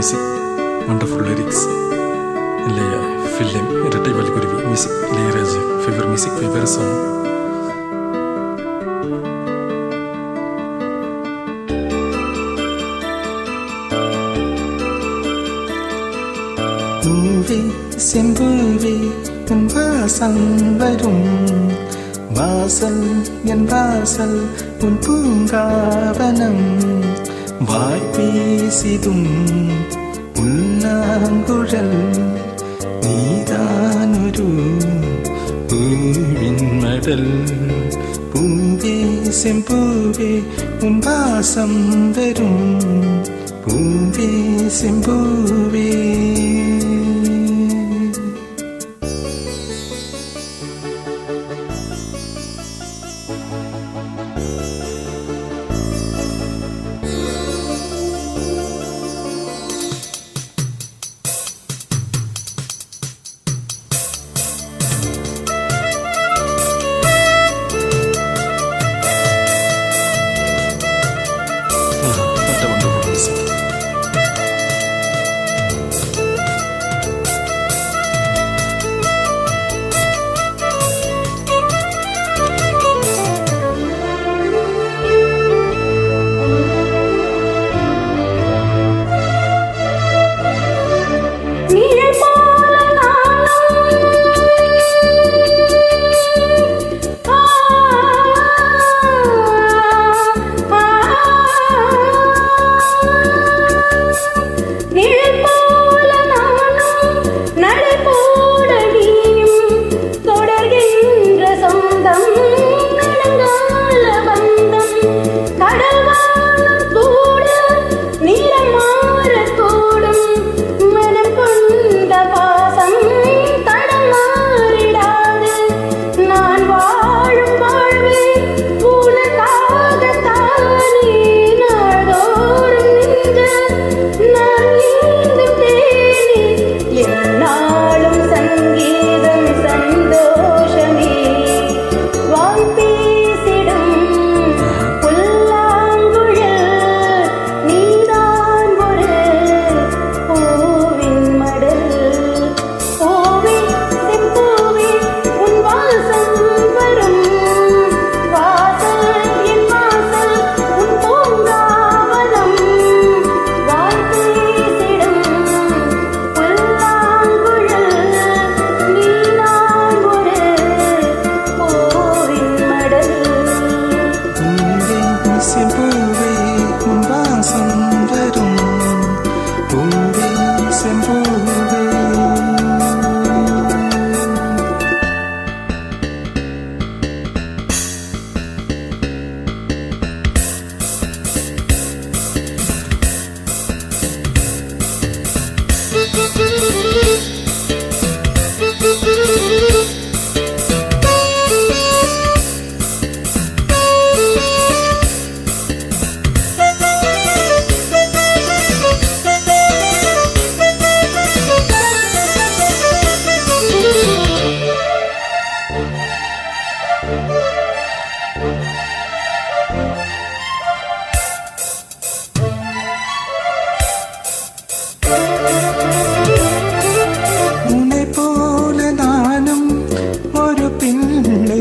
Music, wonderful lyrics. இல்லையா film, Rettai Vaalkuruvi music, Ilaiyaraaja favour music, favour song. Poove Sempoove உன் வாசம் வரும் வாசல் என் வாசல் உன் பூங்காவனம் வாய் பேசிதும் புல்லாங்குழல் நீதானொரு பூவின் மடல். பூவே செம்பூவே உன் வாசம் வரும் பூவே செம்பூவே.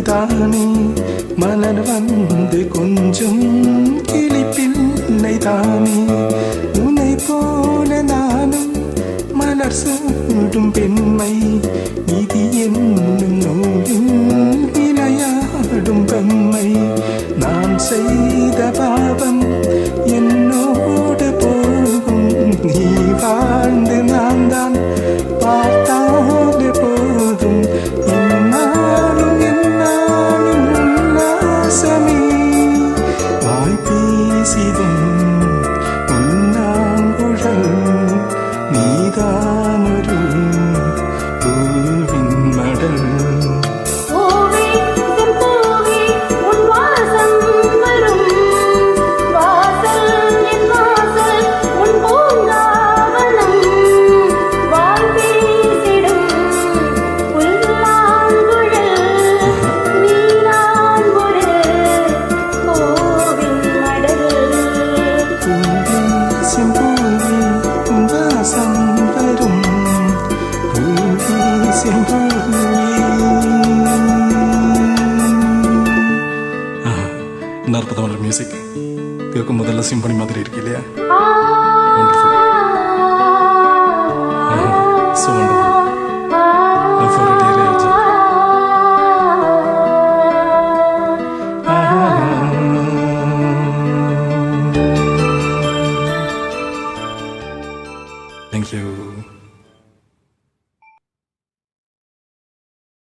தானே மலர் வந்து கொஞ்சம் கிளிப்பிள்ளை தானே உன்னை போல நானும் மலர் சூடும் பெண்மை இது என்னும் நூலில் விளையாடும் பெண்மை நான் செய்த பாவம் என்னோடு போகும் நீ வாழ்ந்து நான் தான் பார்த்தாலே போதும் என்னாலும் என்னாலும் உல்லாசமே வாய் பேசிடும் புல்லாங்குழல் நீதானொரு பூவின் மடல். பூவே செம்பூவே உன் வாசம் வரும் செம்பூவே. என்ன அற்புதமான மியூசிக் கேட்கும் போதெல்லாம் சிம்பனி மாதிரி இருக்கு இல்லையா? So wonderful.